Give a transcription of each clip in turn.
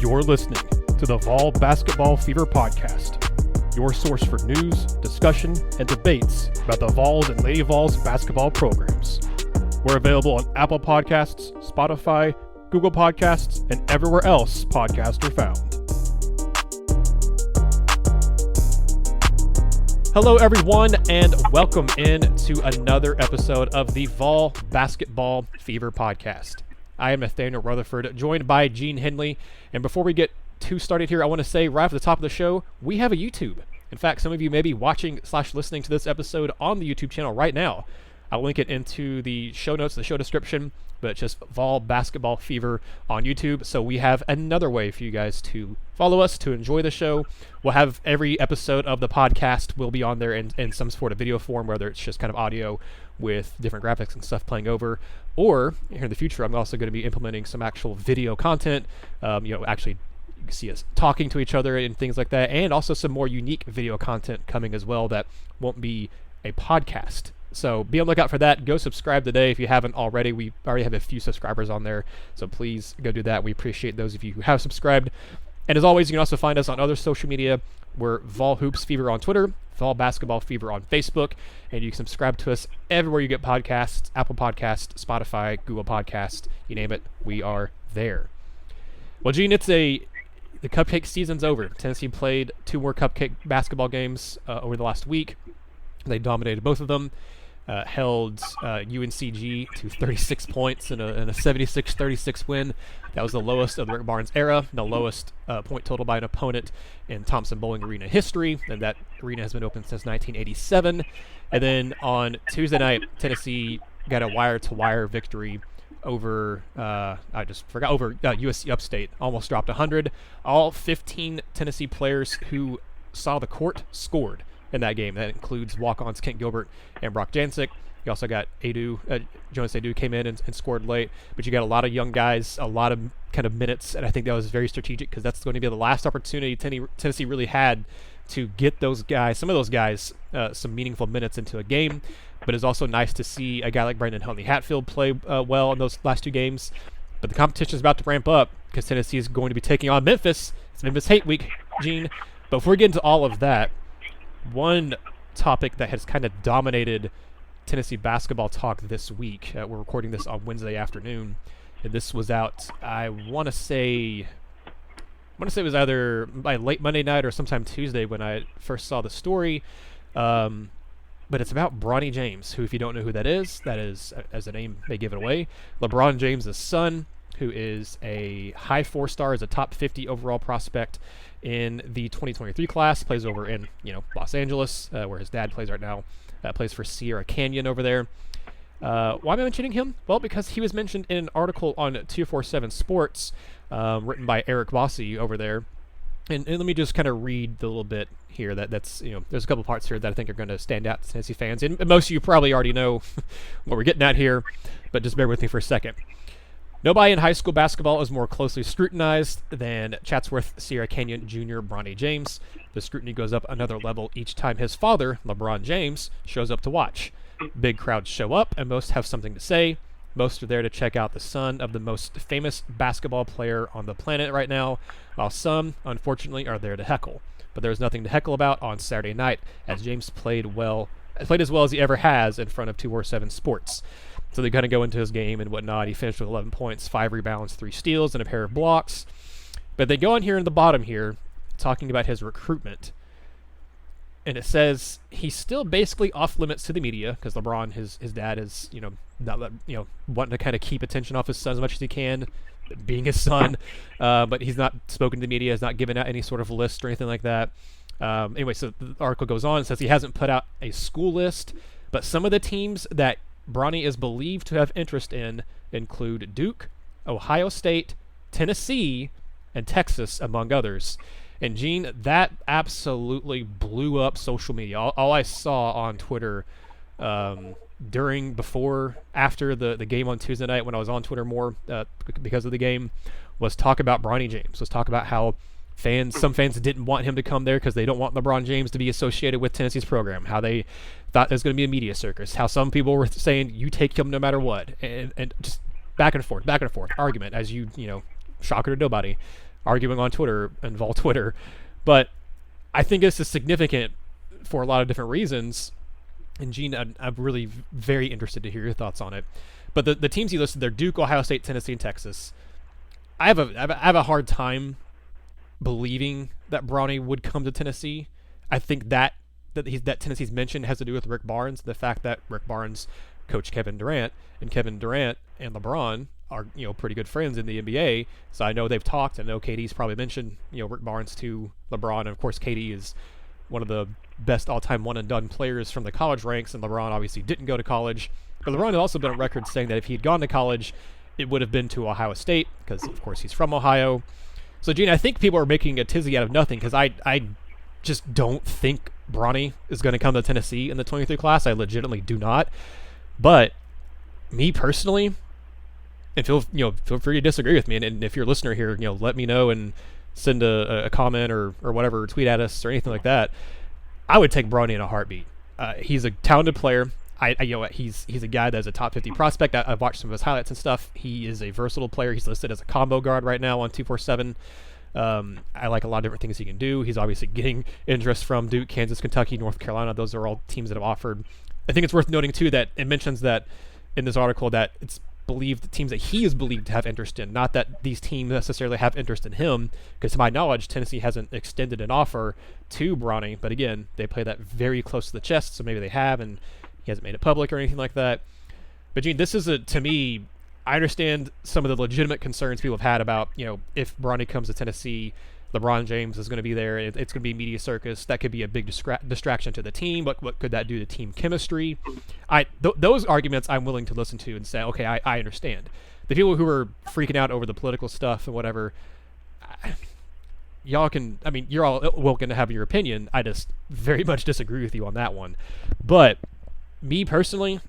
You're listening to the Vol Basketball Fever Podcast, your source for news, discussion, and debates about the Vols and Lady Vols basketball programs. We're available on Apple Podcasts, Spotify, Google Podcasts, and everywhere else podcasts are found. Hello, everyone, and welcome in to another episode of the Vol Basketball Fever Podcast. I am Nathanael Rutherford, joined by Gene Henley, and before we get too started here, I want to say right off the top of the show, we have a YouTube. In fact, some of you may be watching/listening to this episode on the YouTube channel right now. I'll link it into the show notes, the show description, but it's just Vol Basketball Fever on YouTube. So we have another way for you guys to follow us, to enjoy the show. We'll have every episode of the podcast will be on there in some sort of video form, whether it's just kind of audio with different graphics and stuff playing over, or here in the future, I'm also going to be implementing some actual video content, actually you can see us talking to each other and things like that, and also some more unique video content coming as well that won't be a podcast. So be on the lookout for that. Go subscribe today if you haven't already. We already have a few subscribers on there, so please go do that. We appreciate those of you who have subscribed. And as always, you can also find us on other social media. We're Vol Hoops Fever on Twitter, Vol Basketball Fever on Facebook, and you can subscribe to us everywhere you get podcasts, Apple Podcasts, Spotify, Google Podcasts, you name it, we are there. Well, Gene, the cupcake season's over. Tennessee played 2 more cupcake basketball games over the last week. They dominated both of them. Held UNCG to 36 points in a 76-36 win. That was the lowest of the Rick Barnes era, the lowest point total by an opponent in Thompson Bowling Arena history, and that arena has been open since 1987. And then on Tuesday night, Tennessee got a wire-to-wire victory over USC Upstate. Almost dropped 100. All 15 Tennessee players who saw the court scored in that game. That includes walk-ons Kent Gilbert and Brock Jancic. You also got Jonas Adu came in and scored late, but you got a lot of young guys, a lot of kind of minutes, and I think that was very strategic because that's going to be the last opportunity Tennessee really had to get those guys, some of those guys, some meaningful minutes into a game. But it's also nice to see a guy like Brandon Huntley Hatfield play well in those last 2 games. But the competition is about to ramp up because Tennessee is going to be taking on Memphis. It's Memphis Hate Week, Gene. But before we get into all of that, one topic that has kind of dominated Tennessee basketball talk this week, we're recording this on Wednesday afternoon, and this was out, I want to say it was either by late Monday night or sometime Tuesday when I first saw the story, but it's about Bronny James, who, if you don't know who that is, as the name may give it away, LeBron James' son, who is a high 4-star, is a top 50 overall prospect in the 2023 class, plays over in Los Angeles, where his dad plays right now, plays for Sierra Canyon over there. Why am I mentioning him? Well, because he was mentioned in an article on 247 Sports, written by Eric Bossi over there. And let me just kind of read the little bit here. That's there's a couple parts here that I think are going to stand out to Tennessee fans, and most of you probably already know what we're getting at here, but just bear with me for a second. Nobody in high school basketball is more closely scrutinized than Chatsworth Sierra Canyon Jr. Bronny James. The scrutiny goes up another level each time his father, LeBron James, shows up to watch. Big crowds show up, and most have something to say. Most are there to check out the son of the most famous basketball player on the planet right now, while some, unfortunately, are there to heckle. But there was nothing to heckle about on Saturday night, as James played as well as he ever has in front of 247 Sports. So they kind of go into his game and whatnot. He finished with 11 points, 5 rebounds, 3 steals, and a pair of blocks. But they go on here in the bottom here, talking about his recruitment. And it says he's still basically off limits to the media because LeBron, his dad, is not wanting to kind of keep attention off his son as much as he can, being his son. But he's not spoken to the media, has not given out any sort of list or anything like that. Anyway, so the article goes on and says he hasn't put out a school list, but some of the teams that Bronny is believed to have interest in include Duke, Ohio State, Tennessee, and Texas, among others. And Gene, that absolutely blew up social media. All I saw on Twitter after the game on Tuesday night, when I was on Twitter more because of the game, was talk about Bronny James. Was talk about how some fans didn't want him to come there because they don't want LeBron James to be associated with Tennessee's program. How they thought there's going to be a media circus. How some people were saying you take him no matter what, and just back and forth argument as shocker to nobody. arguing on Twitter and Vol Twitter. But I think this is significant for a lot of different reasons. And Gene, I'm really very interested to hear your thoughts on it. But the teams you listed, they're Duke, Ohio State, Tennessee, and Texas. I have a hard time believing that Bronny would come to Tennessee. I think that Tennessee's mention has to do with Rick Barnes, the fact that Rick Barnes coached Kevin Durant, and Kevin Durant and LeBron are pretty good friends in the NBA. So I know they've talked. I know KD's probably mentioned Rick Barnes to LeBron, and of course KD is one of the best all-time one-and-done players from the college ranks, and LeBron obviously didn't go to college. But LeBron has also been on record saying that if he had gone to college, it would have been to Ohio State, because of course he's from Ohio. So Gene, I think people are making a tizzy out of nothing, because I just don't think Bronny is going to come to Tennessee in the 23 class. I legitimately do not. But me personally, and feel free to disagree with me, and if you're a listener here, let me know and send a comment or whatever, tweet at us or anything like that. I would take Bronny in a heartbeat. He's a talented player. He's a guy that's a top 50 prospect. I've watched some of his highlights and stuff. He is a versatile player. He's listed as a combo guard right now on 247. I like a lot of different things he can do. He's obviously getting interest from Duke, Kansas, Kentucky, North Carolina. Those are all teams that have offered. I think it's worth noting too that it mentions that in this article that it's believed the teams that he is believed to have interest in, not that these teams necessarily have interest in him, because to my knowledge Tennessee hasn't extended an offer to Bronny, but again, they play that very close to the chest, so maybe they have, and he hasn't made it public or anything like that. But Gene, this is to me, I understand some of the legitimate concerns people have had about, if Bronny comes to Tennessee, LeBron James is going to be there. It's going to be a media circus. That could be a big distraction to the team. What could that do to team chemistry? Those arguments I'm willing to listen to and say, okay, I understand. The people who are freaking out over the political stuff and whatever, you're all welcome to have your opinion. I just very much disagree with you on that one. But me personally,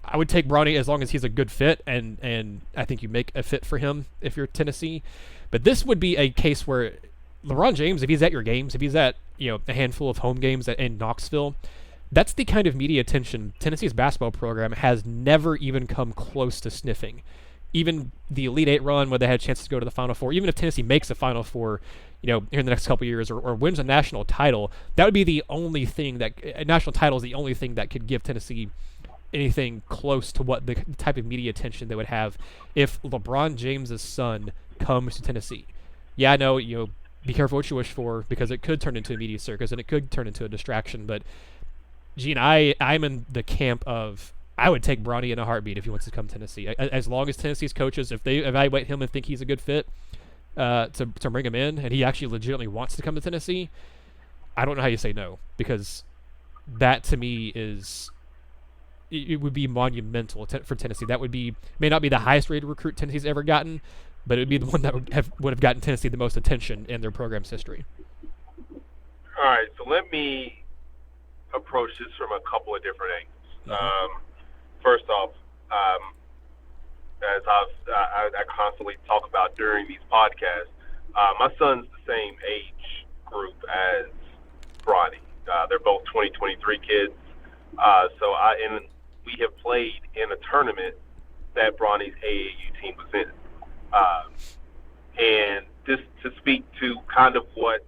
I would take Bronny as long as he's a good fit, and I think you make a fit for him if you're Tennessee. But this would be a case where LeBron James, if he's at your games, if he's at a handful of home games in Knoxville, that's the kind of media attention Tennessee's basketball program has never even come close to sniffing. Even the Elite Eight run where they had chances to go to the Final Four, even if Tennessee makes a Final Four, here in the next couple of years, or wins a national title, that would be the only thing that a national title is the only thing that could give Tennessee anything close to what the type of media attention they would have if LeBron James's son comes to Tennessee. Yeah, I know, be careful what you wish for, because it could turn into a media circus and it could turn into a distraction. But Gene, I'm in the camp of I would take Bronny in a heartbeat if he wants to come to Tennessee. As long as Tennessee's coaches, if they evaluate him and think he's a good fit to bring him in, and he actually legitimately wants to come to Tennessee, I don't know how you say no, because that to me it would be monumental for Tennessee. That may not be the highest rated recruit Tennessee's ever gotten, but it would be the one that would have gotten Tennessee the most attention in their program's history. All right, so let me approach this from a couple of different angles. Mm-hmm. First off, as I constantly talk about during these podcasts, my son's the same age group as Bronny. They're both 2023 kids. So we have played in a tournament that Bronny's AAU team was in. And just to speak to kind of what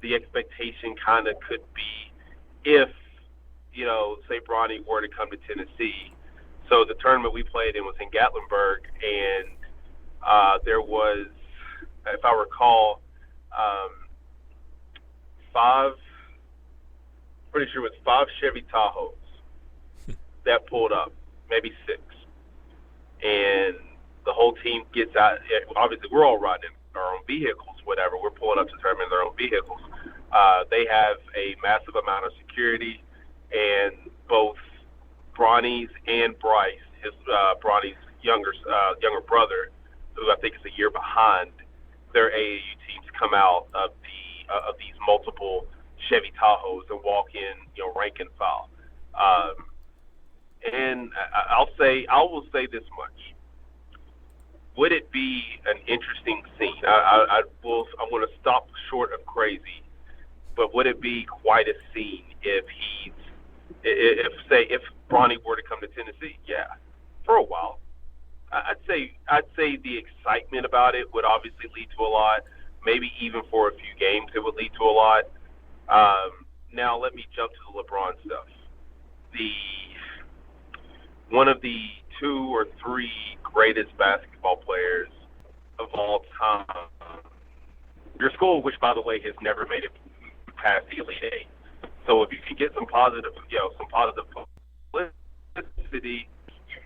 the expectation kind of could be if, say Bronny were to come to Tennessee. So the tournament we played in was in Gatlinburg, and there was, if I recall, five Chevy Tahoes that pulled up, maybe six. And the whole team gets out. Obviously, we're all riding in our own vehicles, whatever. We're pulling up to the tournament in their own vehicles. They have a massive amount of security, and both Bronny's and Bryce, Bronny's younger brother, who I think is a year behind, their AAU teams come out of these multiple Chevy Tahoes and walk in, rank and file. And I will say this much. Would it be an interesting scene? I want to stop short of crazy, but would it be quite a scene if Bronny were to come to Tennessee? Yeah, for a while. I'd say the excitement about it would obviously lead to a lot. maybe even for a few games, it would lead to a lot. Now let me jump to the LeBron stuff. One of the 2 or 3 greatest basketball players of all time. Your school, which by the way has never made it past the Elite Eight. So if you can get some positive publicity,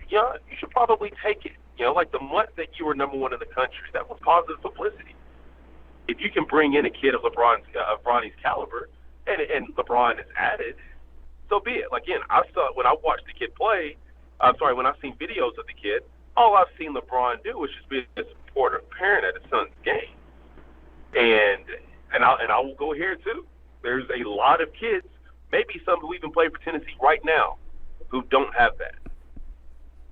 you should probably take it. Like the month that you were number 1 in the country, that was positive publicity. If you can bring in a kid of Bronny's caliber, and LeBron is added, so be it. Like, again, when I watched the kid play, when I've seen videos of the kid, all I've seen LeBron do is just be a supportive parent at his son's game. And I will go here too. There's a lot of kids, maybe some who even play for Tennessee right now, who don't have that,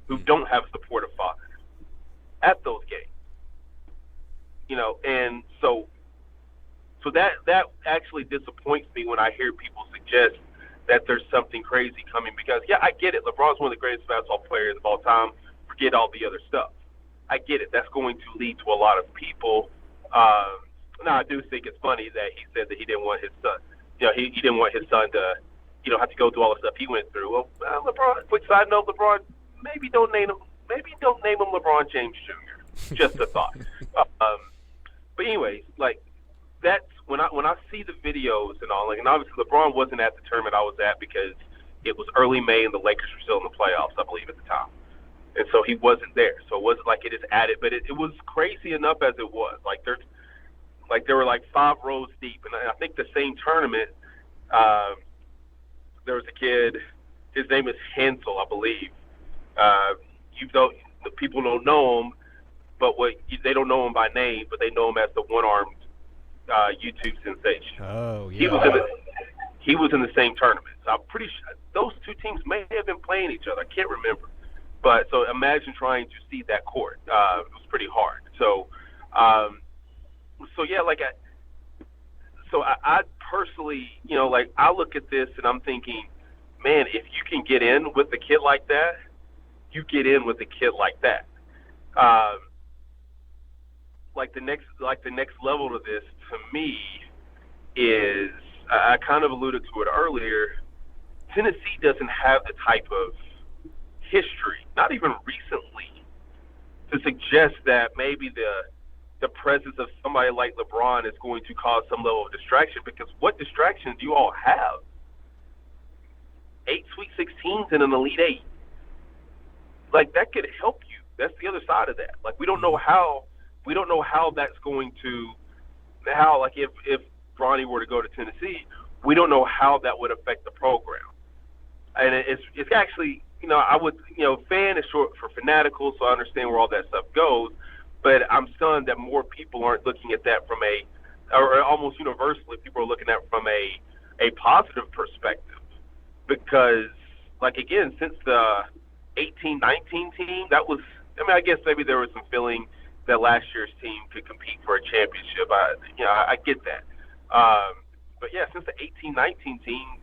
who don't have a supportive father at those games. And so that actually disappoints me when I hear people suggest that there's something crazy coming, because, yeah, I get it. LeBron's one of the greatest basketball players of all time. Forget all the other stuff. I get it. That's going to lead to a lot of people. Now, I do think it's funny that he said that he didn't want his son, he didn't want his son to, have to go through all the stuff he went through. Well, LeBron, quick side note, LeBron, maybe don't name him LeBron James Jr. Just a thought. But anyways, like, that's when I see the videos and all, like, and obviously LeBron wasn't at the tournament I was at because it was early May and the Lakers were still in the playoffs, I believe, at the time. And so he wasn't there. So it wasn't like it is added, but it was crazy enough as it was. There were 5 rows deep, and I think the same tournament, there was a kid. His name is Hansel, I believe. The people don't know him, but they don't know him by name, but they know him as the one-armed YouTube sensation. Oh, yeah. He was in the same tournament. So I'm pretty sure those 2 teams may have been playing each other. I can't remember. But so imagine trying to see that court. It was pretty hard. So yeah, I personally, I look at this and I'm thinking, man, if you can get in with a kid like that, you get in with a kid like that. The next level to this, to me, is, I kind of alluded to it earlier, Tennessee doesn't have the type of history, not even recently, to suggest that maybe the presence of somebody like LeBron is going to cause some level of distraction, because what distractions do you all have? 8 Sweet 16s and an Elite Eight. That could help you. That's the other side of that. We don't know how that's going to, if Bronny were to go to Tennessee, we don't know how that would affect the program. And it's actually, I would, fan is short for fanatical, so I understand where all that stuff goes. But I'm stunned that more people aren't looking at that from or almost universally, people are looking at it from a positive perspective. Because, again, since the 18-19 team, I guess maybe there was some feeling that last year's team could compete for a championship. I get that. But, yeah, since the 18-19 team,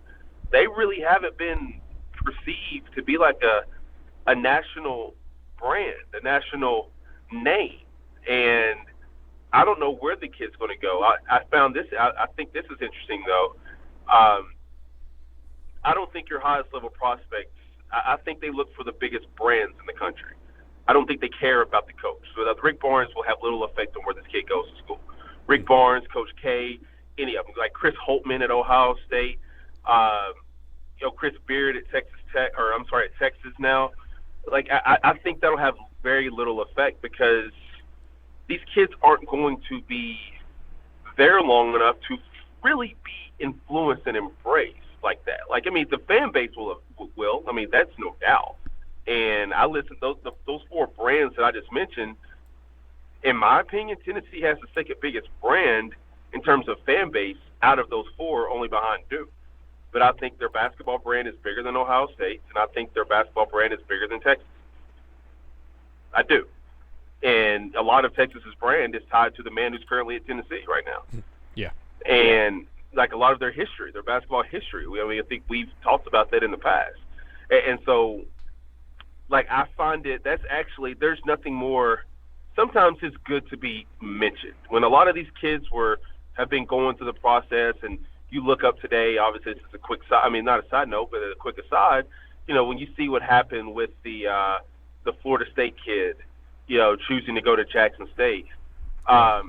they really haven't been perceived to be like a national brand, a national name. And I don't know where the kid's going to go. I found this. I think this is interesting, though. I don't think your highest level prospects, I think they look for the biggest brands in the country. I don't think they care about the coach. So Rick Barnes will have little effect on where this kid goes to school. Rick Barnes, Coach K, any of them, like Chris Holtman at Ohio State, Chris Beard at Texas now. I think that'll have very little effect, because these kids aren't going to be there long enough to really be influenced and embraced like that. The fan base will. That's no doubt. And I listen to those 4 brands that I just mentioned. In my opinion, Tennessee has the second biggest brand in terms of fan base out of those 4, only behind Duke. But I think their basketball brand is bigger than Ohio State's, and I think their basketball brand is bigger than Texas. I do. And a lot of Texas's brand is tied to the man who's currently at Tennessee right now. Yeah. And a lot of their history, their basketball history, I think we've talked about that in the past. And so, I find that's actually, there's nothing more sometimes it's good to be mentioned. When a lot of these kids have been going through the process, and you look up today, obviously this is a quick side, I mean, not a side note, but a quick aside, when you see what happened with the Florida State kid, choosing to go to Jackson State, a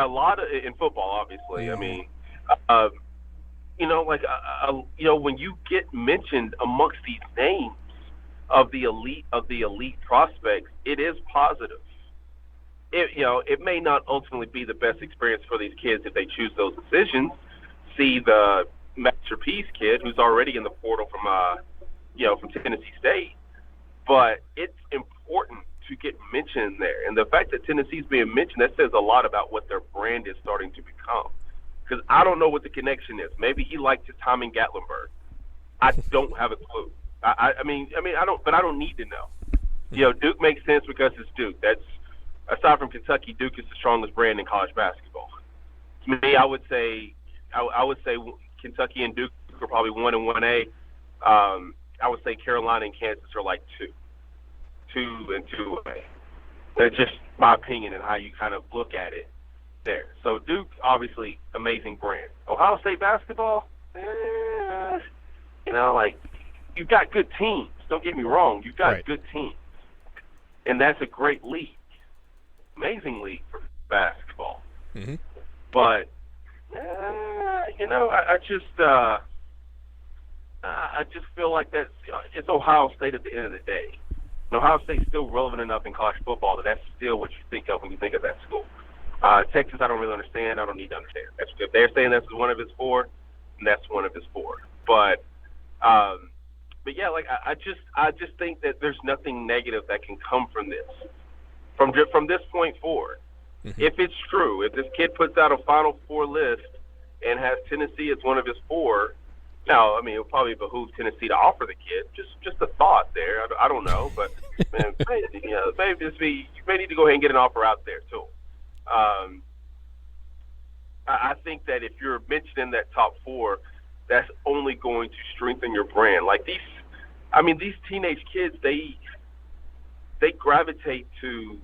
lot of, in football, obviously, I mean, when you get mentioned amongst these names of the elite prospects, it is positive. It may not ultimately be the best experience for these kids if they choose those decisions. See the Masterpiece kid who's already in the portal from Tennessee State, but it's important to get mentioned there. And the fact that Tennessee's being mentioned, that says a lot about what their brand is starting to become. Because I don't know what the connection is. Maybe he liked his time in Gatlinburg. I don't have a clue. I mean, I don't need to know. Duke makes sense because it's Duke. That's, aside from Kentucky, Duke is the strongest brand in college basketball. To me, I would say Kentucky and Duke are probably 1 and 1A. I would say Carolina and Kansas are like 2 and 2A. That's just my opinion and how you kind of look at it there. So Duke, obviously, amazing brand. Ohio State basketball, you've got good teams. Don't get me wrong. You've got good teams. And that's a great league. Amazing league for basketball. Mm-hmm. But, I just feel like it's Ohio State at the end of the day. And Ohio State's still relevant enough in college football that that's still what you think of when you think of that school. Texas, I don't really understand. I don't need to understand. If they're saying that's one of his 4, then that's one of his 4. But yeah, I just think that there's nothing negative that can come from this, from this point forward. Mm-hmm. If it's true, if this kid puts out a Final Four list and has Tennessee as one of his 4, now, I mean, it'll probably behoove Tennessee to offer the kid. Just a thought there. I don't know, but man, maybe you may need to go ahead and get an offer out there too. I think that if you're mentioned in that top 4, that's only going to strengthen your brand. Like these teenage kids, they gravitate to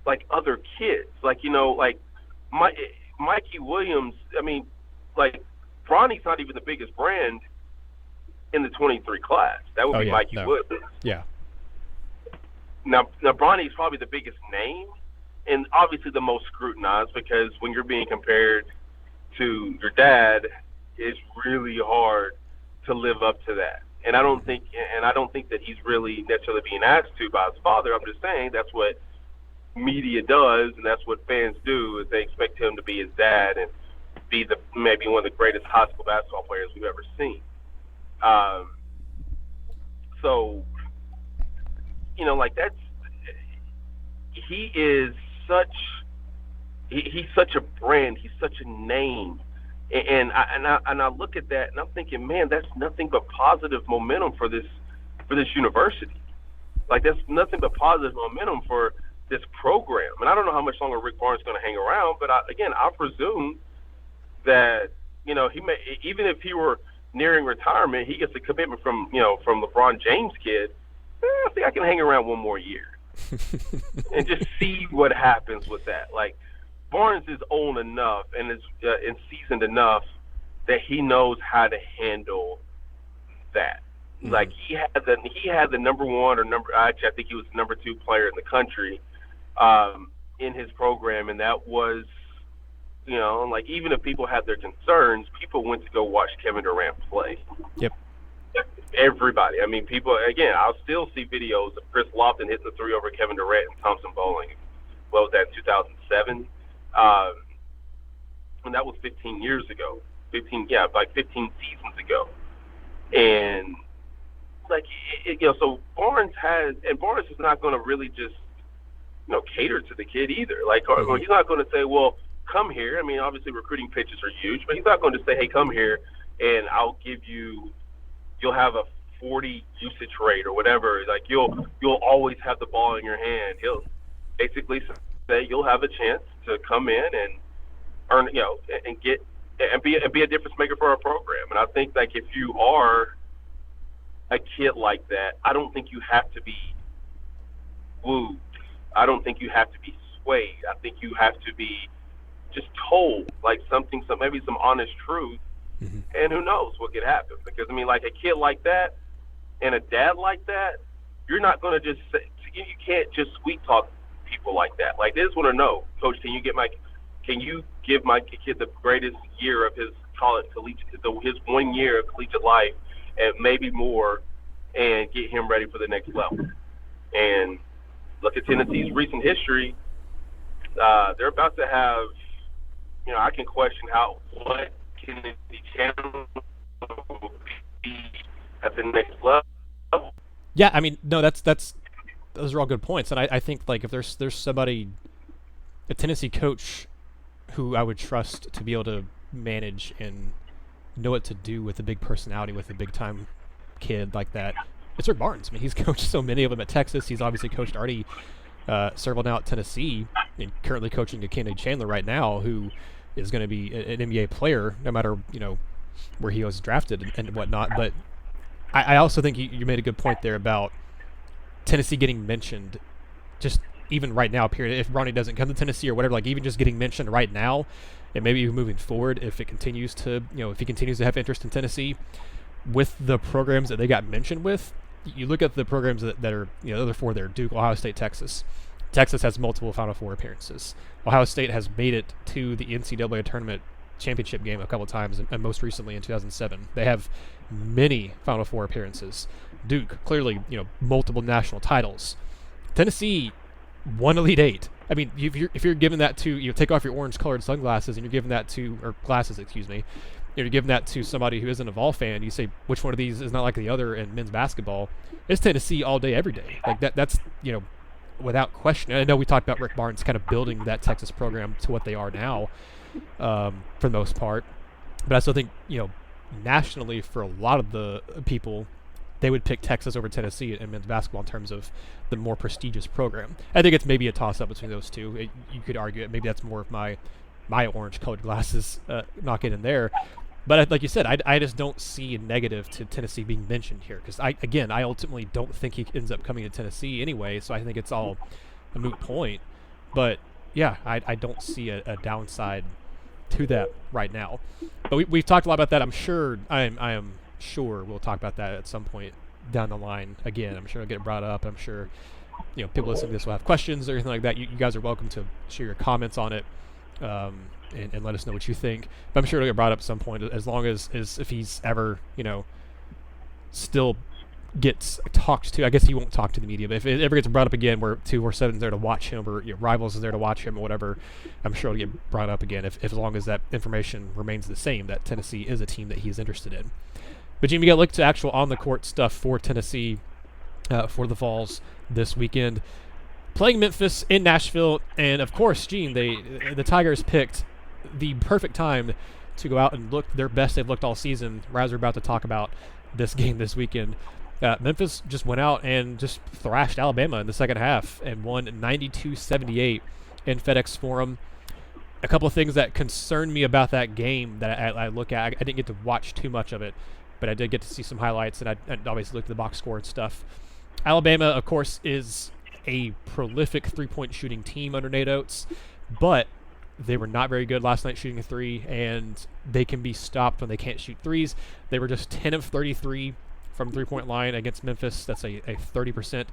like other kids. Like, Mikey Williams, Bronny's not even the biggest brand in the 23 class. That would be Mikey Williams. Yeah. Now Bronny's probably the biggest name and obviously the most scrutinized, because when you're being compared to your dad, it's really hard to live up to that. And I don't think that he's really necessarily being asked to by his father. I'm just saying that's what media does, and that's what fans do, is they expect him to be his dad and be maybe one of the greatest high school basketball players we've ever seen. So, he's such a brand, he's such a name, and I look at that and I'm thinking, man, that's nothing but positive momentum for this university. Like, that's nothing but positive momentum for this program. And I don't know how much longer Rick Barnes is going to hang around, but I presume that, he may, even if he were nearing retirement, he gets a commitment from LeBron James kid. I think I can hang around one more year and just see what happens with that. Like, Barnes is old enough and is seasoned enough that he knows how to handle that. Mm-hmm. Like, he had the number 1 or I think he was the number 2 player in the country in his program, and that was, even if people had their concerns, people went to go watch Kevin Durant play. Yep. Everybody. I mean, people, again, I'll still see videos of Chris Lofton hitting the 3 over Kevin Durant and Thompson Bowling. What was that, 2007? And that was 15 years ago. 15 seasons ago. And, so Barnes is not going to really just, cater to the kid either. Like, or he's not going to say, well, come here. I mean, obviously recruiting pitches are huge, but he's not going to say, hey, come here and I'll give you'll have a 40 usage rate or whatever. Like, you'll always have the ball in your hand. He'll basically say you'll have a chance to come in and earn, and get and be a difference maker for our program. And I think, like, if you are a kid like that, I don't think you have to be wooed I don't think you have to be swayed. I think you have to be just told, like, maybe some honest truth, and who knows what could happen. Because, I mean, like, a kid like that and a dad like that, you're not going to just say, you can't just sweet talk people like that. Like, they just want to know, Coach, can you give my kid the greatest year of his his 1 year of collegiate life and maybe more, and get him ready for the next level? And look at Tennessee's recent history. They're about to have, I can question what Kennedy Chandler will be at the next level. Yeah, I mean, no, those are all good points, and I think, like, if there's somebody, a Tennessee coach who I would trust to be able to manage and know what to do with a big personality, with a big time kid like that, it's Rick Barnes. I mean, he's coached so many of them at Texas. He's obviously coached already several now at Tennessee, and currently coaching a Kennedy Chandler right now, who is going to be an NBA player no matter where he was drafted and whatnot. But I also think you made a good point there about Tennessee getting mentioned, just even right now, period. If Bronny doesn't come to Tennessee or whatever, like, even just getting mentioned right now, and maybe even moving forward, if it continues to, if he continues to have interest in Tennessee, with the programs that they got mentioned with, you look at the programs that are, the other four there: Duke, Ohio State, Texas. Texas has multiple Final Four appearances. Ohio State has made it to the NCAA tournament championship game a couple times, and most recently in 2007. They have many Final Four appearances. Duke, clearly, multiple national titles. Tennessee, one Elite Eight. I mean, if you're giving that to, take off your orange-colored sunglasses and you're giving that to, or glasses, excuse me, you're giving that to somebody who isn't a Vol fan, you say, which one of these is not like the other in men's basketball? It's Tennessee all day, every day. Like, that's, without question. And I know we talked about Rick Barnes kind of building that Texas program to what they are now, for the most part. But I still think, nationally, for a lot of the people, they would pick Texas over Tennessee in men's basketball in terms of the more prestigious program. I think it's maybe a toss-up between those two. You could argue it. Maybe that's more of my orange-colored glasses knocking in there. But like you said, I just don't see a negative to Tennessee being mentioned here, because I ultimately don't think he ends up coming to Tennessee anyway, so I think it's all a moot point. But yeah, I don't see a downside to that right now. But we've talked a lot about that. I am sure we'll talk about that at some point down the line again. I'm sure it'll get brought up. I'm sure people listening to this will have questions or anything like that. You guys are welcome to share your comments on it. And let us know what you think. But I'm sure it'll get brought up at some point, as long as if he's ever, still gets talked to. I guess he won't talk to the media, but if it ever gets brought up again where 247 is there to watch him, or Rivals is there to watch him or whatever, I'm sure it'll get brought up again, if as long as that information remains the same, that Tennessee is a team that he is interested in. But Jimmy, we got to look to actual on-the-court stuff for Tennessee, for the Vols this weekend. Playing Memphis in Nashville, and of course, Gene, the Tigers picked the perfect time to go out and look their best they've looked all season, as we're about to talk about this game this weekend. Memphis just went out and just thrashed Alabama in the second half and won 92-78 in FedEx Forum. A couple of things that concerned me about that game that I look at, I didn't get to watch too much of it, but I did get to see some highlights, and I obviously looked at the box score and stuff. Alabama, of course, is a prolific three-point shooting team under Nate Oates, but they were not very good last night shooting a three, and they can be stopped when they can't shoot threes. They were just 10 of 33 from three-point line against Memphis. That's a 30%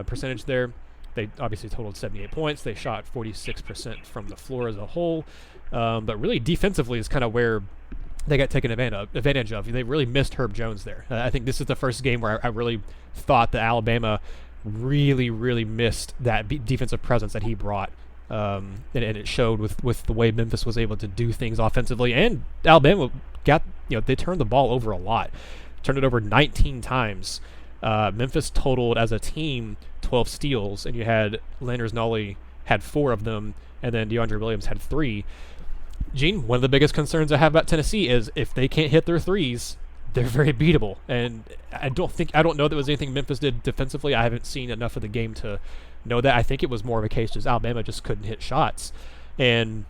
percentage there. They obviously totaled 78 points. They shot 46% from the floor as a whole, but really defensively is kind of where they got taken advantage of. They really missed Herb Jones there. I think this is the first game where I really thought that Alabama really, really missed that defensive presence that he brought, and it showed with the way Memphis was able to do things offensively. And Alabama got, they turned the ball over a lot, turned it over 19 times. Memphis totaled as a team 12 steals, and you had Landers Nolly had 4 of them, and then DeAndre Williams had 3. Gene, one of the biggest concerns I have about Tennessee is if they can't hit their threes, they're very beatable. And I don't know that was anything Memphis did defensively. I haven't seen enough of the game to know that. I think it was more of a case just Alabama just couldn't hit shots. And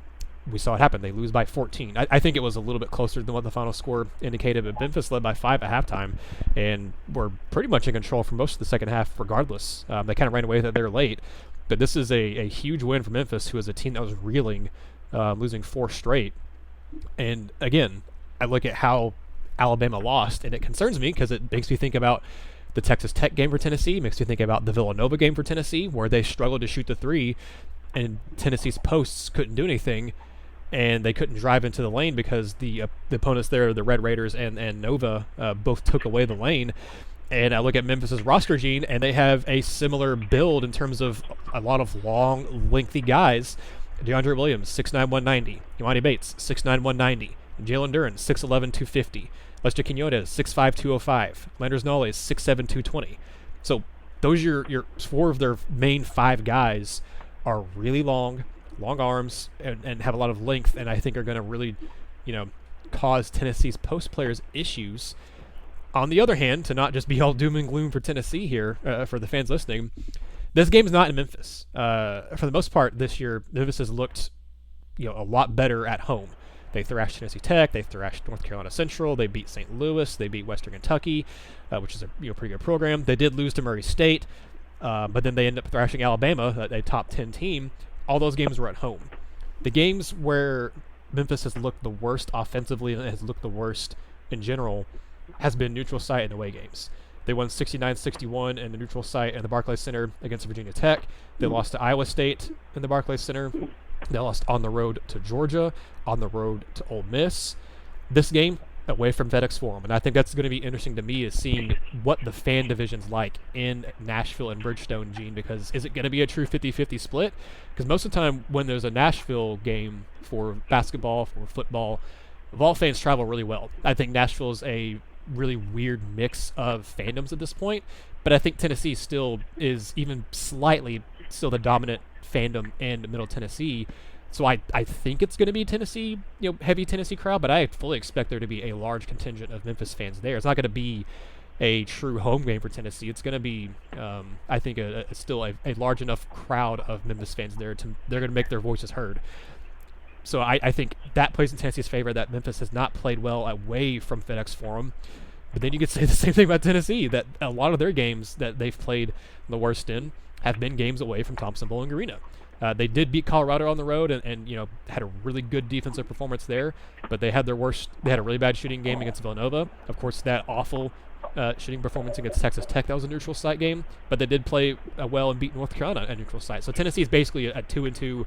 we saw it happen. They lose by 14. I think it was a little bit closer than what the final score indicated, but Memphis led by 5 at halftime and were pretty much in control for most of the second half regardless. They kind of ran away with it there late. But this is a huge win for Memphis, who is a team that was reeling, losing 4 straight. And again, I look at how Alabama lost, and it concerns me because it makes me think about the Texas Tech game for Tennessee. It makes me think about the Villanova game for Tennessee, where they struggled to shoot the 3, and Tennessee's posts couldn't do anything, and they couldn't drive into the lane because the opponents there, the Red Raiders and Nova, both took away the lane. And I look at Memphis's roster, Gene, and they have a similar build in terms of a lot of long, lengthy guys. DeAndre Williams, 6'9", 190. Imani Bates, 6'9", 190. Jalen Duren, 6'11", 250. Lester Quinones, 6'5", 205. Landers Knowles, 6'7", 220. So those are your 4 of their main 5 guys are really long arms, and have a lot of length, and I think are going to really, cause Tennessee's post players issues. On the other hand, to not just be all doom and gloom for Tennessee here, for the fans listening, this game's not in Memphis. For the most part this year, Memphis has looked, a lot better at home. They thrashed Tennessee Tech. They thrashed North Carolina Central. They beat St. Louis. They beat Western Kentucky, which is a pretty good program. They did lose to Murray State, but then they ended up thrashing Alabama, a top 10 team. All those games were at home. The games where Memphis has looked the worst offensively and has looked the worst in general has been neutral site and away games. They won 69-61 in the neutral site in the Barclays Center against Virginia Tech. They lost to Iowa State in the Barclays Center. They lost on the road to Georgia, on the road to Ole Miss. This game, away from FedEx Forum. And I think that's going to be interesting to me, is seeing what the fan division's like in Nashville and Bridgestone, Gene, because is it going to be a true 50-50 split? Because most of the time when there's a Nashville game for basketball, for football, Vol fans travel really well. I think Nashville is a really weird mix of fandoms at this point, but I think Tennessee still is even slightly still the dominant fandom in Middle Tennessee. So I think it's going to be Tennessee, heavy Tennessee crowd, but I fully expect there to be a large contingent of Memphis fans there. It's not going to be a true home game for Tennessee. It's going to be, I think, still a large enough crowd of Memphis fans there they're going to make their voices heard. So I think that plays in Tennessee's favor, that Memphis has not played well away from FedEx Forum. But then you could say the same thing about Tennessee, that a lot of their games that they've played the worst in have been games away from Thompson Bowling Arena. They did beat Colorado on the road and had a really good defensive performance there, but they had a really bad shooting game against Villanova. Of course, that awful shooting performance against Texas Tech, that was a neutral site game, but they did play well and beat North Carolina at neutral site. So Tennessee is basically a 2-2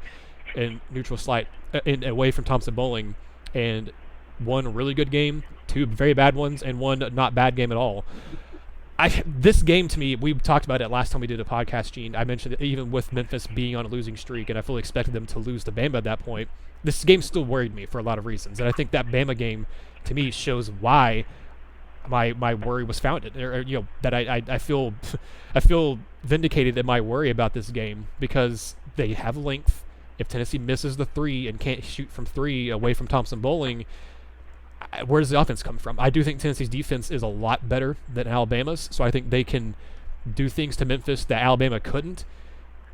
in neutral site away from Thompson Bowling, and 1 really good game, 2 very bad ones, and 1 not bad game at all. This game, to me, we talked about it last time we did a podcast, Gene. I mentioned that even with Memphis being on a losing streak, and I fully expected them to lose to Bama at that point, this game still worried me for a lot of reasons. And I think that Bama game, to me, shows why my worry was founded. That I feel vindicated in my worry about this game, because they have length. If Tennessee misses the 3 and can't shoot from 3 away from Thompson Bowling, where does the offense come from? I do think Tennessee's defense is a lot better than Alabama's, so I think they can do things to Memphis that Alabama couldn't.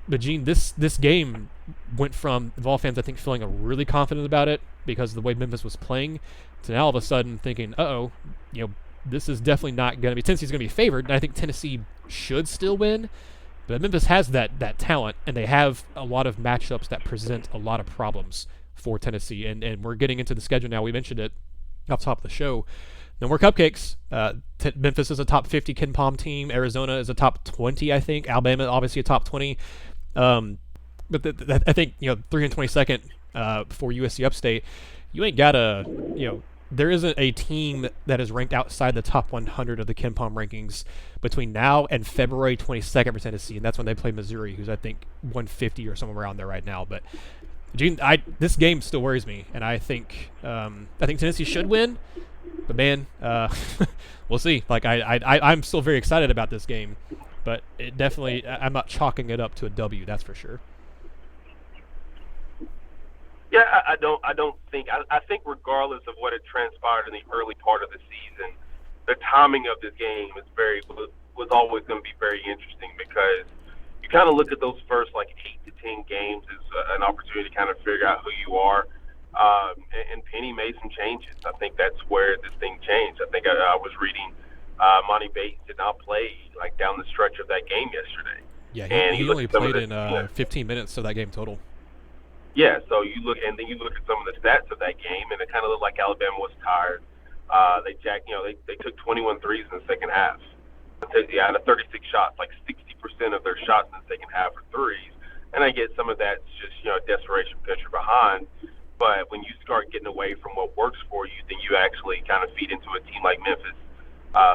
But Gene, this game went from Vol fans, I think, feeling really confident about it because of the way Memphis was playing, to now all of a sudden thinking, this is definitely not going to be, Tennessee's going to be favored, and I think Tennessee should still win. But Memphis has that talent, and they have a lot of matchups that present a lot of problems for Tennessee. And we're getting into the schedule now. We mentioned it off the top of the show. No more cupcakes. Memphis is a top 50 Ken Palm team. Arizona is a top 20, I think. Alabama, obviously, a top 20. But I think, 322nd for USC Upstate, you ain't got there isn't a team that is ranked outside the top 100 of the Ken Palm rankings between now and February 22nd for Tennessee, and that's when they play Missouri, who's I think 150 or somewhere around there right now. But Gene, this game still worries me, and I think Tennessee should win. But man, we'll see. I'm still very excited about this game, but it definitely, I'm not chalking it up to a W. That's for sure. Yeah, I don't think. I think regardless of what had transpired in the early part of the season, the timing of this game was always going to be very interesting, because you kind of look at those first 8 to 10 games as an opportunity to kind of figure out who you are. And Penny made some changes. I think that's where this thing changed. I think I was reading Monty Bates did not play down the stretch of that game yesterday. Yeah, And he you look only at some played of the, in 15 minutes of that game total. yeah, so you look, and then you look at some of the stats of that game, and it kind of looked like Alabama was tired. They took 21 threes in the second half. Out of 36 shots, like 60% of their shots in the second half are threes. And I get some of that's just, desperation because you're behind. But when you start getting away from what works for you, then you actually kind of feed into a team like Memphis,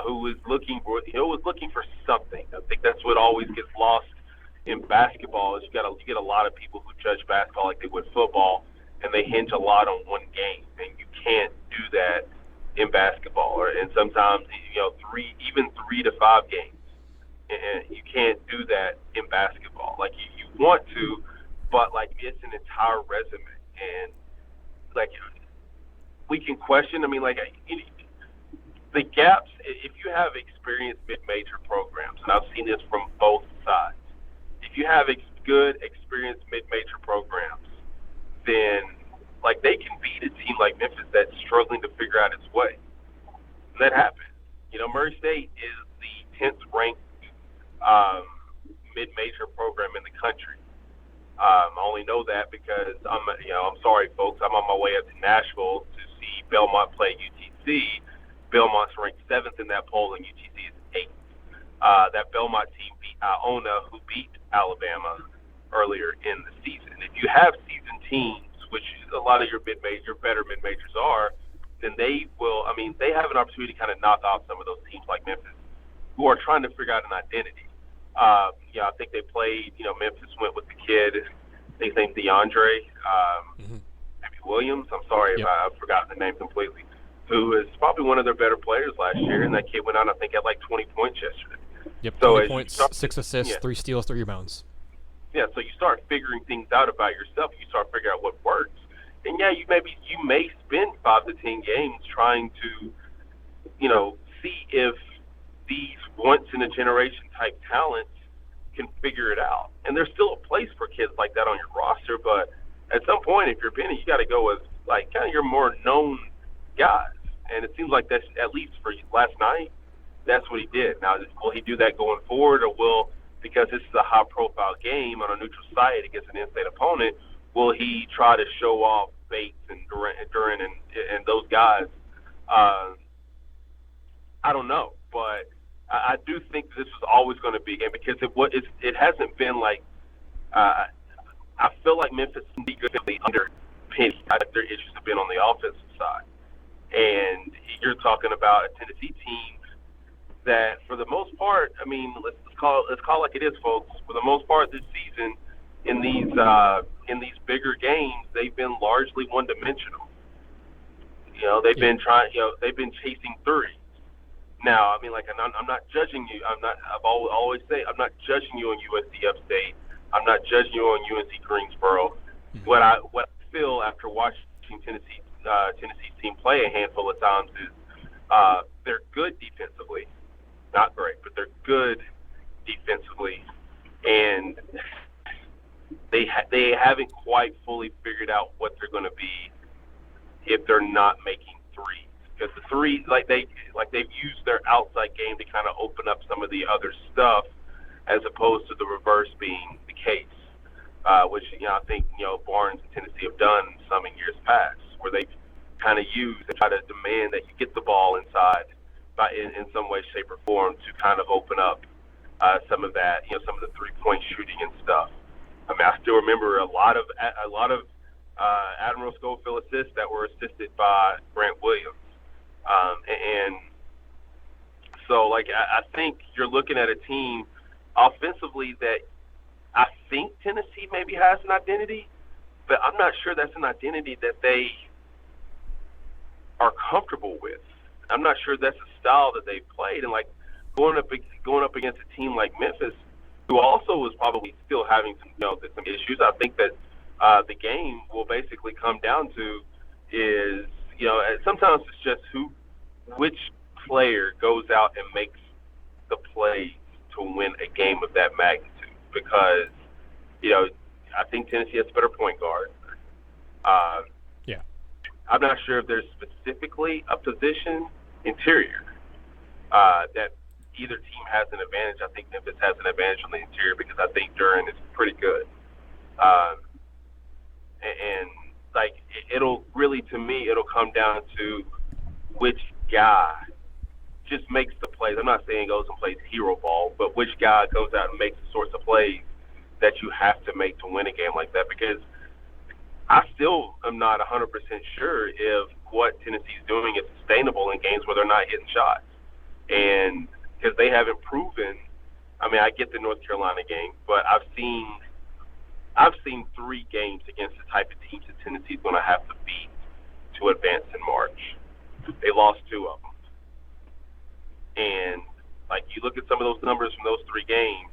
who was looking for something. I think that's what always gets lost in basketball is you get a lot of people who judge basketball like they would football, and they hinge a lot on one game, and you can't do that in basketball. And sometimes 3 to 5 games, and you can't do that in basketball. Like you want to, but like it's an entire resume, and like we can question. I mean, like the gaps. If you have experienced mid-major programs, and I've seen this from both sides. If you have good, experienced mid-major programs, then like they can beat a team like Memphis that's struggling to figure out its way. And that happens. Murray State is the 10th ranked mid-major program in the country. I only know that because I'm sorry, folks. I'm on my way up to Nashville to see Belmont play UTC. Belmont's ranked 7th in that poll, and UTC is 8th. That Belmont team beat Iona, who beat Alabama earlier in the season. If you have seasoned teams, which a lot of your better mid-majors are, then they will. I mean, they have an opportunity to kind of knock off some of those teams like Memphis, who are trying to figure out an identity. I think they played. Memphis went with the kid. I think his name's DeAndre. Maybe Williams. I'm sorry if I've forgotten the name completely. Who is probably one of their better players last year, and that kid went out, I think, at like 20 points yesterday. Yep, so 20 points, 6 assists, 3 steals, 3 rebounds. Yeah, so you start figuring things out about yourself. You start figuring out what works. And, you may spend 5 to 10 games trying to, see if these once-in-a-generation type talents can figure it out. And there's still a place for kids like that on your roster, but at some point, if you're Benny, you got to go with, like, kind of your more known guys. And it seems like that's, at least for last night, that's what he did. Now, will he do that going forward, or because this is a high-profile game on a neutral site against an in-state opponent, will he try to show off Bates and Duran and those guys? I don't know, but I do think this is always going to be a game because it hasn't been like I feel like Memphis can be good under Penny. I think their issues have been on the offensive side. And you're talking about a Tennessee team that, for the most part, I mean, let's call it like it is, folks. For the most part, this season, in these bigger games, they've been largely one-dimensional. They've been they've been chasing threes. Now, I mean, like, I'm not judging you. I've always say I'm not judging you on USC Upstate. I'm not judging you on UNC Greensboro. What I feel after watching Tennessee's team play a handful of times is they're good defensively, not great, but they're good defensively, and they haven't quite fully figured out what they're going to be if they're not making threes. Because the threes, they've used their outside game to kind of open up some of the other stuff, as opposed to the reverse being the case, which I think Barnes and Tennessee have done some in years past, where they've kind of used and try to demand that you get the ball inside in some way, shape, or form to kind of open up some of that, some of the three-point shooting and stuff. I mean, I still remember a lot of Admiral Schofield assists that were assisted by Grant Williams, and so like I think you're looking at a team offensively that I think Tennessee maybe has an identity, but I'm not sure that's an identity that they are comfortable with. I'm not sure that's a style that they've played, and like going up against a team like Memphis, who also was probably still having some issues. I think that the game will basically come down to is sometimes it's just which player goes out and makes the plays to win a game of that magnitude. Because I think Tennessee has a better point guard. I'm not sure if there's specifically a position interior that either team has an advantage. I think Memphis has an advantage on the interior because I think Duran is pretty good. And like it'll really, to me, it'll come down to which guy just makes the plays. I'm not saying goes and plays hero ball, but which guy goes out and makes the sorts of plays that you have to make to win a game like that. Because I still am not 100% sure if what Tennessee's doing is sustainable in games where they're not hitting shots. And because they haven't proven, I mean, I get the North Carolina game, but I've seen 3 games against the type of teams that Tennessee's going to have to beat to advance in March. They lost 2 of them. And, like, you look at some of those numbers from those 3 games,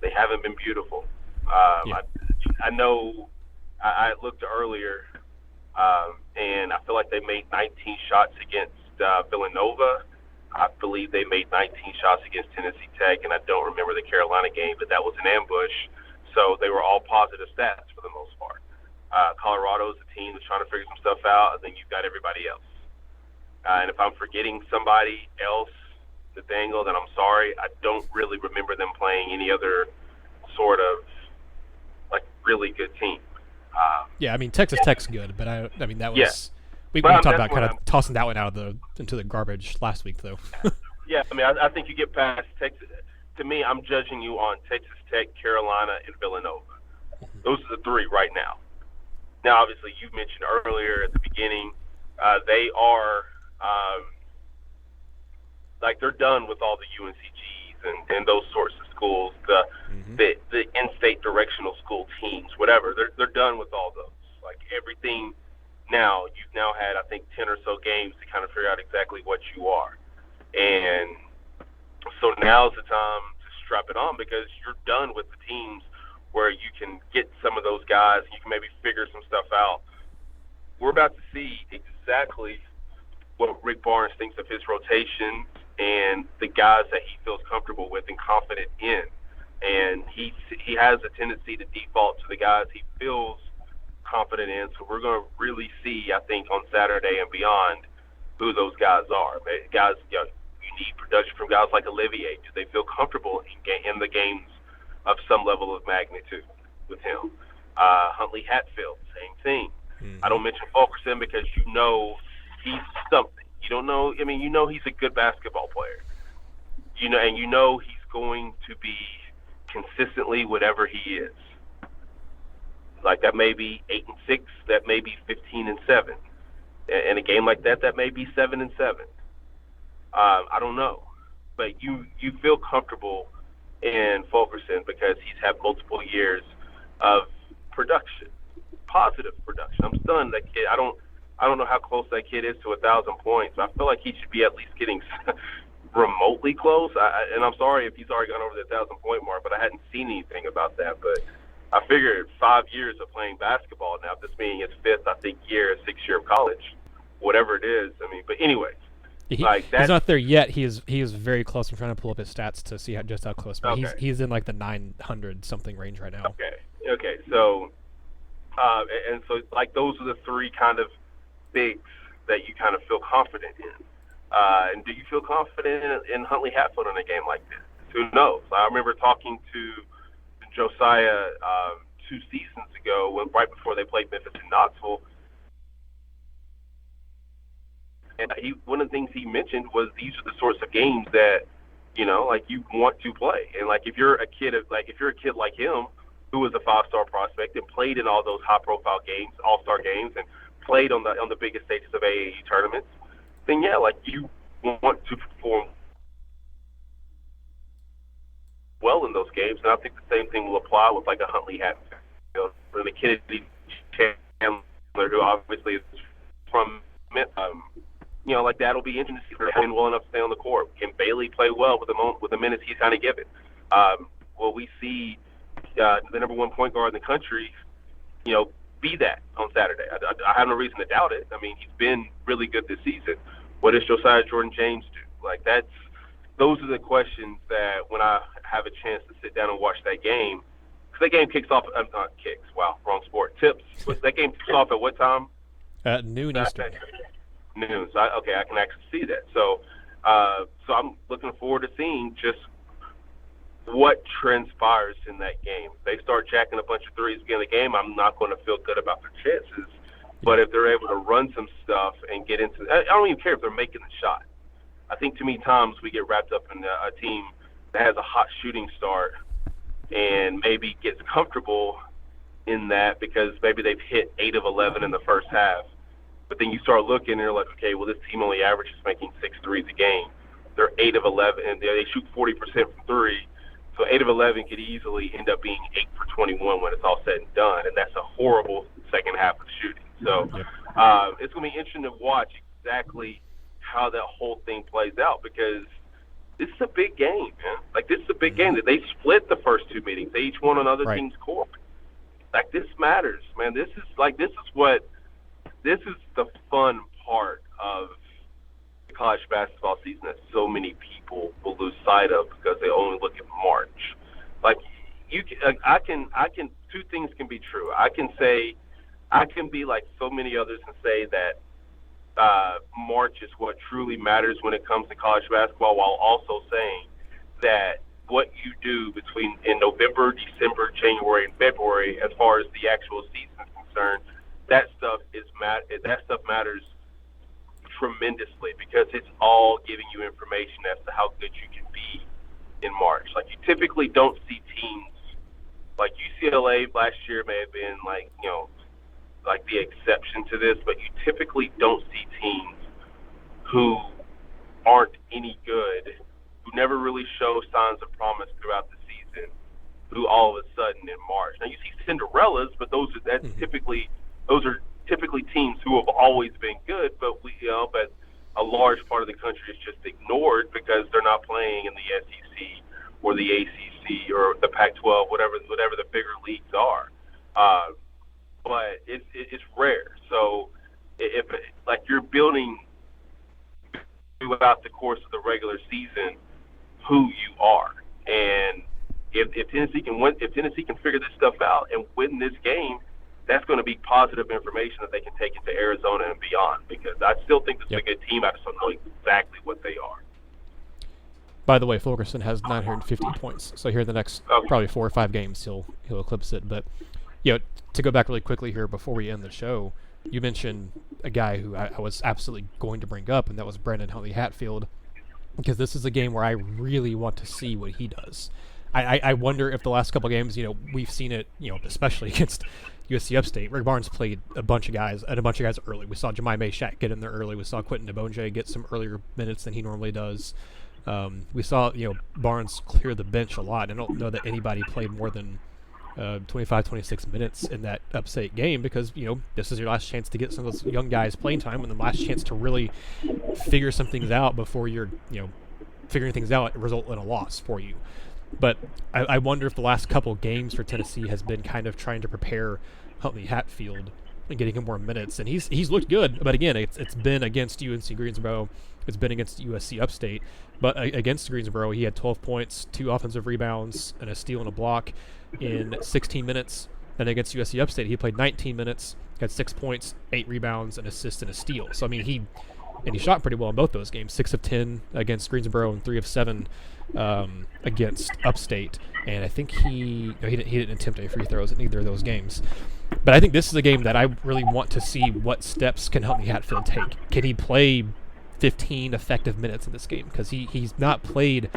they haven't been beautiful. I know I looked earlier, and I feel like they made 19 shots against Villanova. I believe they made 19 shots against Tennessee Tech, and I don't remember the Carolina game, but that was an ambush. So they were all positive stats for the most part. Colorado's a team that's trying to figure some stuff out, and then you've got everybody else. And if I'm forgetting somebody else, Nathanael, then I'm sorry. I don't really remember them playing any other sort of like really good team. I mean Texas Tech's good, but I mean that was we talked about kind of tossing that one out of into the garbage last week though. Yeah, I mean I think you get past Texas. To me, I'm judging you on Texas Tech, Carolina, and Villanova. Those are the 3 right now. Now, obviously, you mentioned earlier at the beginning, they are like they're done with all the UNCGs and those sorts of schools, the in-state directional school teams, whatever. They're done with all those. Like everything now, you've now had I think 10 or so games to kind of figure out exactly what you are, and so now's the time to strap it on because you're done with the teams where you can get some of those guys. You can maybe figure some stuff out. We're about to see exactly what Rick Barnes thinks of his rotation and the guys that he feels comfortable with and confident in. And he has a tendency to default to the guys he feels confident in. So we're going to really see, I think, on Saturday and beyond who those guys are. Guys, you need production from guys like Olivier. Do they feel comfortable in the games of some level of magnitude with him? Huntley Hatfield, same thing. I don't mention Fulkerson because you know he's something. You don't know. I mean, you know he's a good basketball player. You know, and you know he's going to be consistently whatever he is. Like that may be 8-6, that may be 15-7. In a game like that, that may be 7-7. I don't know, but you feel comfortable in Fulkerson because he's had multiple years of production, positive production. I'm stunned that kid. I don't know how close that kid is to 1,000 points. I feel like he should be at least getting remotely close. And I'm sorry if he's already gone over the 1,000-point mark, but I hadn't seen anything about that. But I figured 5 years of playing basketball now, this being his 5th, I think, year, 6th year of college, whatever it is. I mean, but anyways. He's not there yet. He is very close. I'm trying to pull up his stats to see just how close. But okay. he's in like the 900 something range right now. Okay. So, and so like those are the 3 kind of bigs that you kind of feel confident in. And do you feel confident in Huntley Hatfield in a game like this? Who knows? I remember talking to Josiah 2 seasons ago, right before they played Memphis in Knoxville. And one of the things he mentioned was these are the sorts of games that, you know, like you want to play. And like if you're a kid like him, who was a 5-star prospect and played in all those high-profile games, all-star games, and played on the biggest stages of AAU tournaments, then yeah, like you want to perform well in those games. And I think the same thing will apply with like a Huntley Hatfield or the Kennedy Chandler, who obviously is from you know, like that'll be interesting to see if they're playing well enough to stay on the court. Can Bailey play well with the minutes he's kind of given? Will we see the number 1 point guard in the country, you know, be that on Saturday? I have no reason to doubt it. I mean, he's been really good this season. What does Josiah Jordan James do? Like those are the questions that when I have a chance to sit down and watch that game, because that game kicks off. Not kicks. Wow, wrong sport. Tips. But that game kicks off at what time? Noon Eastern. Noon. So I can actually see that. So So I'm looking forward to seeing just what transpires in that game. If they start jacking a bunch of threes in the game, I'm not going to feel good about their chances. But if they're able to run some stuff and get into – I don't even care if they're making the shot. I think too many times we get wrapped up in a team that has a hot shooting start and maybe gets comfortable in that because maybe they've hit 8 of 11 in the first half. But then you start looking and you're like, okay, well, this team only averages making 6 threes a game. They're 8 of 11, and they shoot 40% from 3. So 8 of 11 could easily end up being 8 for 21 when it's all said and done, and that's a horrible second half of shooting. So it's going to be interesting to watch exactly how that whole thing plays out because this is a big game, man. Like, this is a big game. They split the first 2 meetings. They each won another team's court. Like, this matters, man. This is the fun part of the college basketball season that so many people will lose sight of because they only look at March. Like, I can 2 things can be true. I can be like so many others and say that March is what truly matters when it comes to college basketball, while also saying that what you do in November, December, January, and February, as far as the actual season is concerned, that stuff matters tremendously because it's all giving you information as to how good you can be in March. Like, you typically don't see teams like UCLA last year may have been like the exception to this, but you typically don't see teams who aren't any good, who never really show signs of promise throughout the season, who all of a sudden in March. Now you see Cinderellas, but those are typically teams who have always been good, but but a large part of the country is just ignored because they're not playing in the SEC or the ACC or the Pac-12, whatever the bigger leagues are. But it's rare. So if like you're building throughout the course of the regular season who you are, and if Tennessee can figure this stuff out and win this game, that's going to be positive information that they can take into Arizona and beyond. Because I still think this is a good team. I just don't know exactly what they are. By the way, Fulkerson has 950 points. So here in the next probably 4 or 5 games, he'll eclipse it. But to go back really quickly here before we end the show, you mentioned a guy who I was absolutely going to bring up, and that was Brandon Henley Hatfield, because this is a game where I really want to see what he does. I wonder if the last couple games, we've seen it, especially against USC Upstate. Rick Barnes played a bunch of guys early. We saw Jemai Meshack get in there early. We saw Quentin Debonje get some earlier minutes than he normally does. We saw, Barnes clear the bench a lot. I don't know that anybody played more than 25, 26 minutes in that Upstate game because, this is your last chance to get some of those young guys playing time and the last chance to really figure some things out before you're, figuring things out result in a loss for you. But I wonder if the last couple games for Tennessee has been kind of trying to prepare Huntley Hatfield and getting him more minutes. And he's looked good, but again, it's been against UNC Greensboro. It's been against USC Upstate. But against Greensboro, he had 12 points, 2 offensive rebounds, and a steal and a block in 16 minutes. And against USC Upstate, he played 19 minutes, had 6 points, 8 rebounds, an assist, and a steal. So, I mean, he shot pretty well in both those games, 6 of 10 against Greensboro and 3 of 7 against Upstate. And I think he didn't attempt any free throws in either of those games. But I think this is a game that I really want to see what steps can Huntley Hatfield take. Can he play 15 effective minutes in this game? Because he's not played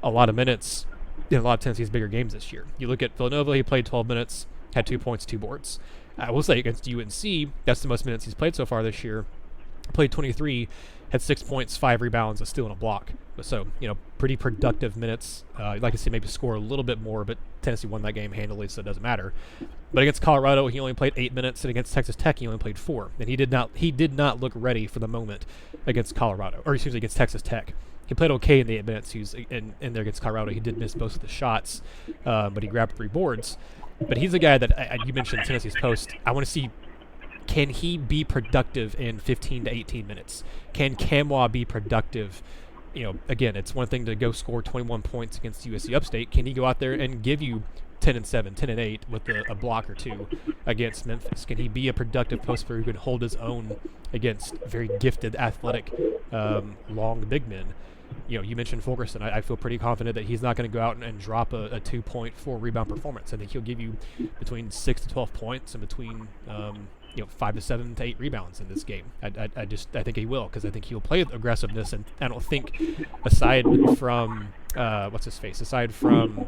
a lot of minutes in a lot of Tennessee's bigger games this year. You look at Villanova, he played 12 minutes, had 2 points, 2 boards. I will say against UNC, that's the most minutes he's played so far this year. Played 23, had 6 points, 5 rebounds, a steal and a block. So, pretty productive minutes. I'd like to see maybe score a little bit more, but Tennessee won that game handily, so it doesn't matter. But against Colorado, he only played 8 minutes, and against Texas Tech, he only played 4. And he did not look ready for the moment against against Texas Tech. He played okay in the 8 minutes he was in there against Colorado. He did miss most of the shots, but he grabbed 3 boards. But he's a guy that, you mentioned Tennessee's post. I want to see, can he be productive in 15 to 18 minutes? Can Kamwa be productive? Again, it's one thing to go score 21 points against USC Upstate. Can he go out there and give you 10-7, 10-8 with a block or two against Memphis? Can he be a productive post player who can hold his own against very gifted, athletic, long big men? You mentioned Fulkerson. I feel pretty confident that he's not going to go out and drop a 2.4 rebound performance. I think he'll give you between 6 to 12 points and between 5 to 7 to 8 rebounds in this game. I think he will, because I think he'll play with aggressiveness, and I don't think aside from aside from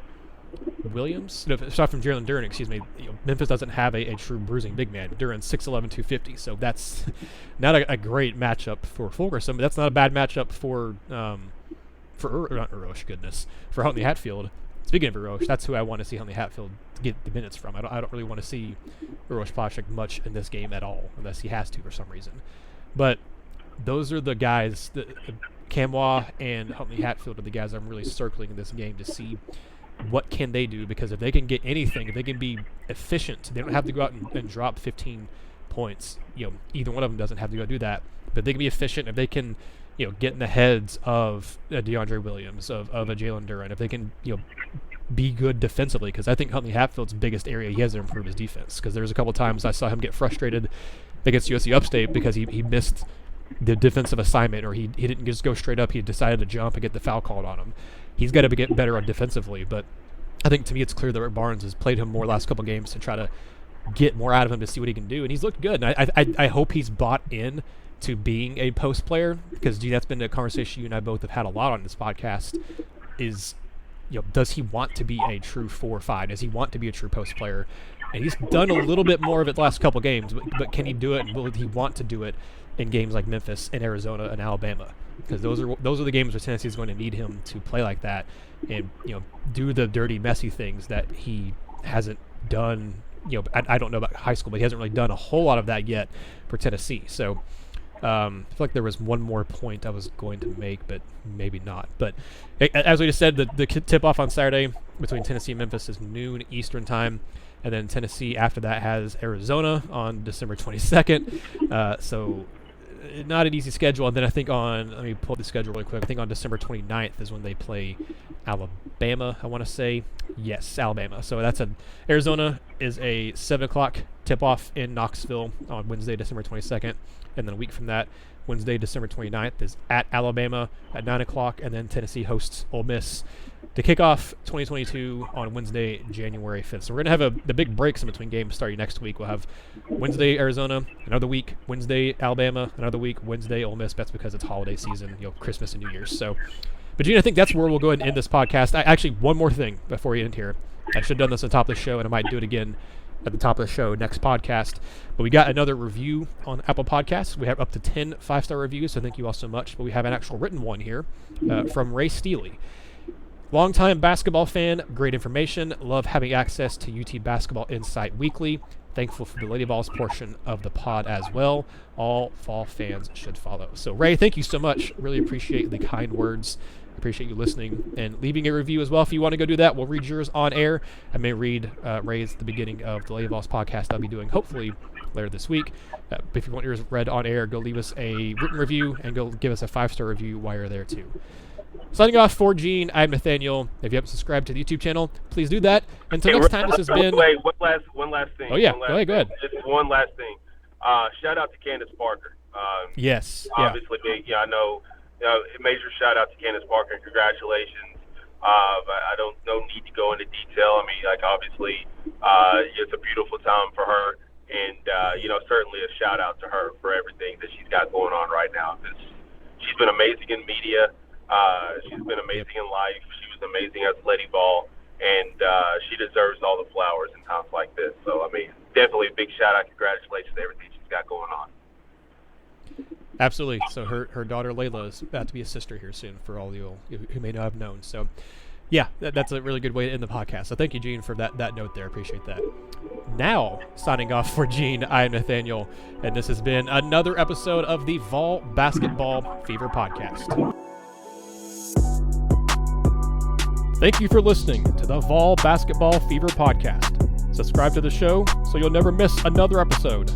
Jalen Duren, excuse me, Memphis doesn't have a true bruising big man. Duren's 6'11", 250, so that's not a great matchup for Fulkerson, but that's not a bad matchup for Henley Hatfield. Speaking of Urosh, that's who I want to see Henley Hatfield get the minutes from. I don't really want to see Urosh Plavsic much in this game at all, unless he has to for some reason. But those are the guys, Camwa and Henley Hatfield are the guys I'm really circling in this game to see what can they do, because if they can get anything, if they can be efficient, they don't have to go out and drop 15 points. Either one of them doesn't have to go do that, but they can be efficient. If they can, get in the heads of DeAndre Williams, of a Jalen Duren, if they can, be good defensively, because I think Henley Hatfield's biggest area he has to improve his defense, because there's a couple times I saw him get frustrated against USC Upstate because he missed the defensive assignment, or he didn't just go straight up. He decided to jump and get the foul called on him. He's got to get better on defensively, but I think to me it's clear that Rick Barnes has played him more last couple games to try to get more out of him to see what he can do, and he's looked good. And I hope he's bought in to being a post player, because that's been a conversation you and I both have had a lot on this podcast. Is does he want to be a true 4-5? Does he want to be a true post player? And he's done a little bit more of it the last couple games, but can he do it? And will he want to do it in games like Memphis and Arizona and Alabama? Because those are the games where Tennessee is going to need him to play like that and do the dirty, messy things that he hasn't done. I don't know about high school, but he hasn't really done a whole lot of that yet for Tennessee. So I feel like there was one more point I was going to make, but maybe not. But as we just said, the tip-off on Saturday between Tennessee and Memphis is noon Eastern time, and then Tennessee after that has Arizona on December 22nd. So not an easy schedule. And then I think let me pull the schedule really quick. I think on December 29th is when they play Alabama, I want to say. Yes, Alabama. So Arizona is a 7 o'clock tip-off in Knoxville on Wednesday, December 22nd. And then a week from that, Wednesday, December 29th, is at Alabama at 9 o'clock. And then Tennessee hosts Ole Miss to kick off 2022 on Wednesday, January 5th. So we're going to have the big breaks in between games starting next week. We'll have Wednesday, Arizona, another week, Wednesday, Alabama, another week, Wednesday, Ole Miss. That's because it's holiday season, Christmas and New Year's. So, but Gene, I think that's where we'll go ahead and end this podcast. Actually, one more thing before we end here. I should have done this at the top of the show, and I might do it again at the top of the show next podcast. But we got another review on Apple Podcasts. We have up to 10 5-star reviews, so thank you all so much. But we have an actual written one here from Ray Steely. Longtime basketball fan, great information. Love having access to UT Basketball Insight weekly. Thankful for the Lady Vols portion of the pod as well. All Vol fans should follow. So, Ray, thank you so much. Really appreciate the kind words. Appreciate you listening and leaving a review as well. If you want to go do that, we'll read yours on air. I may read Ray's at the beginning of the Lady Vols podcast I'll be doing hopefully later this week. But if you want yours read on air, go leave us a written review and go give us a 5-star review while you're there too. Signing off for Gene, I'm Nathaniel. If you haven't subscribed to the YouTube channel, please do that. Until next time, this has been... Wait, one last thing. Oh, yeah. Go ahead. Just one last thing. Shout out to Candace Parker. Yes. Obviously, big. I know. Major shout out to Candace Parker and congratulations. I don't need to go into detail. I mean, obviously, it's a beautiful time for her, and certainly a shout out to her for everything that she's got going on right now. She's been amazing in media. She's been amazing in life. She was amazing as a Lady Vol, and she deserves all the flowers in times like this. So, I mean, definitely a big shout out, congratulations to everything she's got going on. Absolutely. So her daughter Layla is about to be a sister here soon for all you who may not have known. So, yeah, that's a really good way to end the podcast. So thank you, Gene, for that note there. Appreciate that. Now, signing off for Gene, I am Nathaniel, and this has been another episode of the Vol Basketball Fever Podcast. Thank you for listening to the Vol Basketball Fever Podcast. Subscribe to the show so you'll never miss another episode.